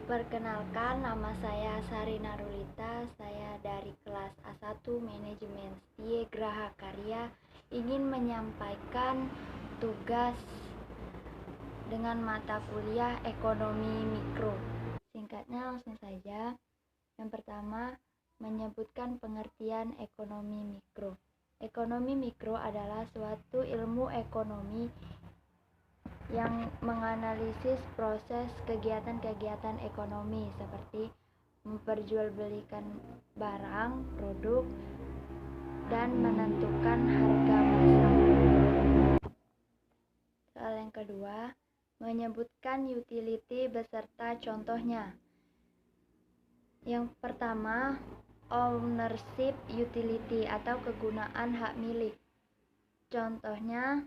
Perkenalkan, nama saya Sari Narulita. Saya dari kelas A1 Manajemen Setie Graha Karya ingin menyampaikan tugas dengan mata kuliah Ekonomi Mikro. Singkatnya langsung saja. Yang pertama, menyebutkan pengertian ekonomi mikro. Ekonomi mikro adalah suatu ilmu ekonomi yang menganalisis proses kegiatan-kegiatan ekonomi seperti memperjualbelikan barang, produk, dan menentukan harga pasar. Soal yang kedua, menyebutkan utility beserta contohnya. Yang pertama, ownership utility atau kegunaan hak milik. Contohnya,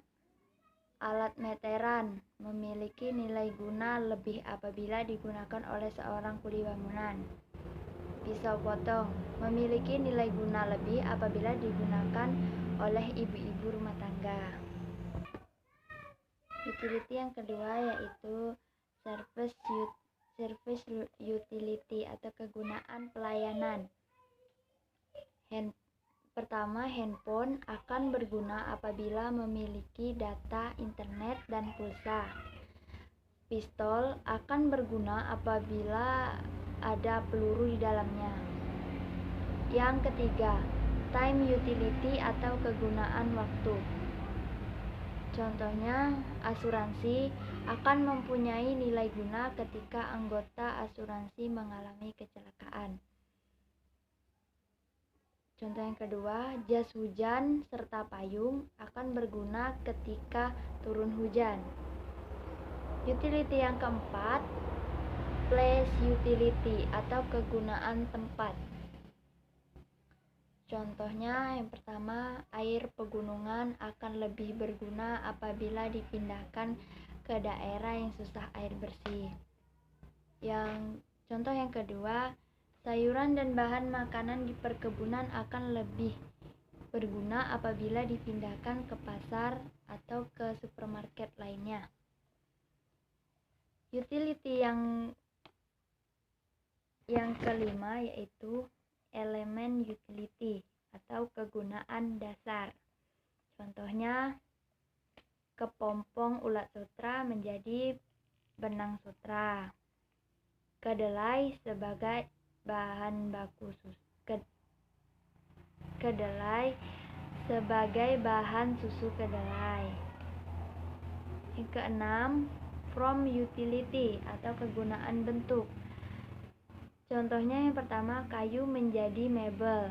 alat meteran memiliki nilai guna lebih apabila digunakan oleh seorang kuli bangunan. Pisau potong memiliki nilai guna lebih apabila digunakan oleh ibu-ibu rumah tangga. Utility yang kedua yaitu service utility atau kegunaan pelayanan. Pertama, handphone akan berguna apabila memiliki data internet dan pulsa. Pistol akan berguna apabila ada peluru di dalamnya. Yang ketiga, time utility atau kegunaan waktu. Contohnya, asuransi akan mempunyai nilai guna ketika anggota asuransi mengalami kecelakaan. Contoh yang kedua, jas hujan serta payung akan berguna ketika turun hujan. Utility yang keempat, place utility atau kegunaan tempat. Contohnya yang pertama, air pegunungan akan lebih berguna apabila dipindahkan ke daerah yang susah air bersih. Contoh yang kedua, sayuran dan bahan makanan di perkebunan akan lebih berguna apabila dipindahkan ke pasar atau ke supermarket lainnya. Utility yang kelima yaitu elemen utility atau kegunaan dasar. Contohnya, kepompong ulat sutra menjadi benang sutra. Kedelai sebagai bahan baku susu kedelai. Yang keenam, form utility atau kegunaan bentuk. Contohnya yang pertama, kayu menjadi mebel.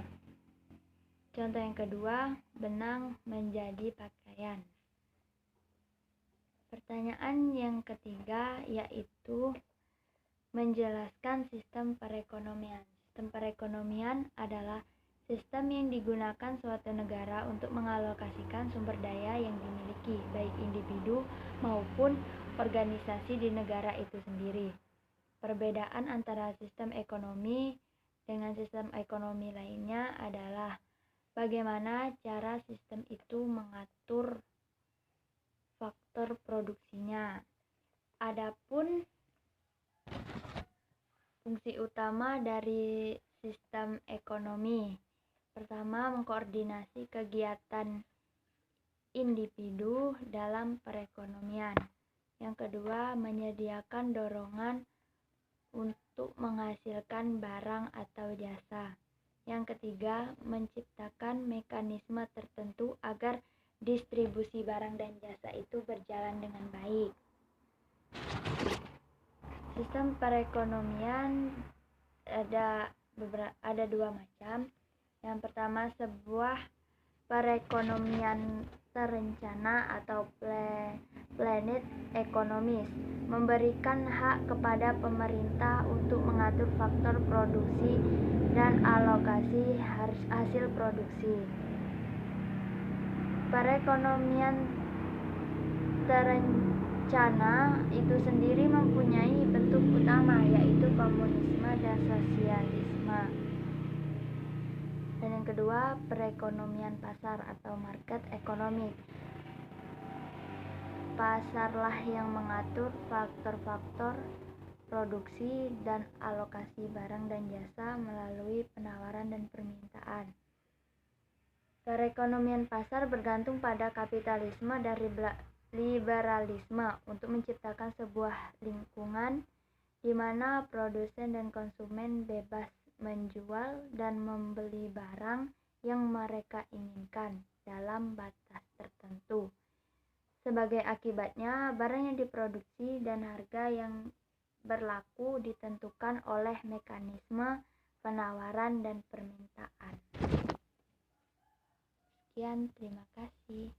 Contoh yang kedua, benang menjadi pakaian. Pertanyaan yang ketiga yaitu menjelaskan sistem perekonomian. Sistem perekonomian adalah sistem yang digunakan suatu negara untuk mengalokasikan sumber daya yang dimiliki, baik individu maupun organisasi di negara itu sendiri. Perbedaan antara sistem ekonomi dengan sistem ekonomi lainnya adalah bagaimana cara sistem itu mengatur faktor produksinya. Adapun fungsi utama dari sistem ekonomi, pertama, mengkoordinasi kegiatan individu dalam perekonomian. Yang kedua, menyediakan dorongan untuk menghasilkan barang atau jasa. Yang ketiga, menciptakan mekanisme tertentu agar distribusi barang dan jasa itu berjalan dengan baik. Sistem perekonomian ada dua macam. Yang pertama, sebuah perekonomian terencana atau planned economies, memberikan hak kepada pemerintah untuk mengatur faktor produksi dan alokasi hasil produksi. Perekonomian terencana itu sendiri mempunyai bentuk utama yaitu komunisme dan sosialisme. Dan yang kedua, perekonomian pasar atau market economic. Pasarlah yang mengatur faktor-faktor produksi dan alokasi barang dan jasa melalui penawaran dan permintaan. Perekonomian pasar bergantung pada kapitalisme dan liberalisme untuk menciptakan sebuah lingkungan di mana produsen dan konsumen bebas menjual dan membeli barang yang mereka inginkan dalam batas tertentu. Sebagai akibatnya, barang yang diproduksi dan harga yang berlaku ditentukan oleh mekanisme penawaran dan permintaan. Sekian, terima kasih.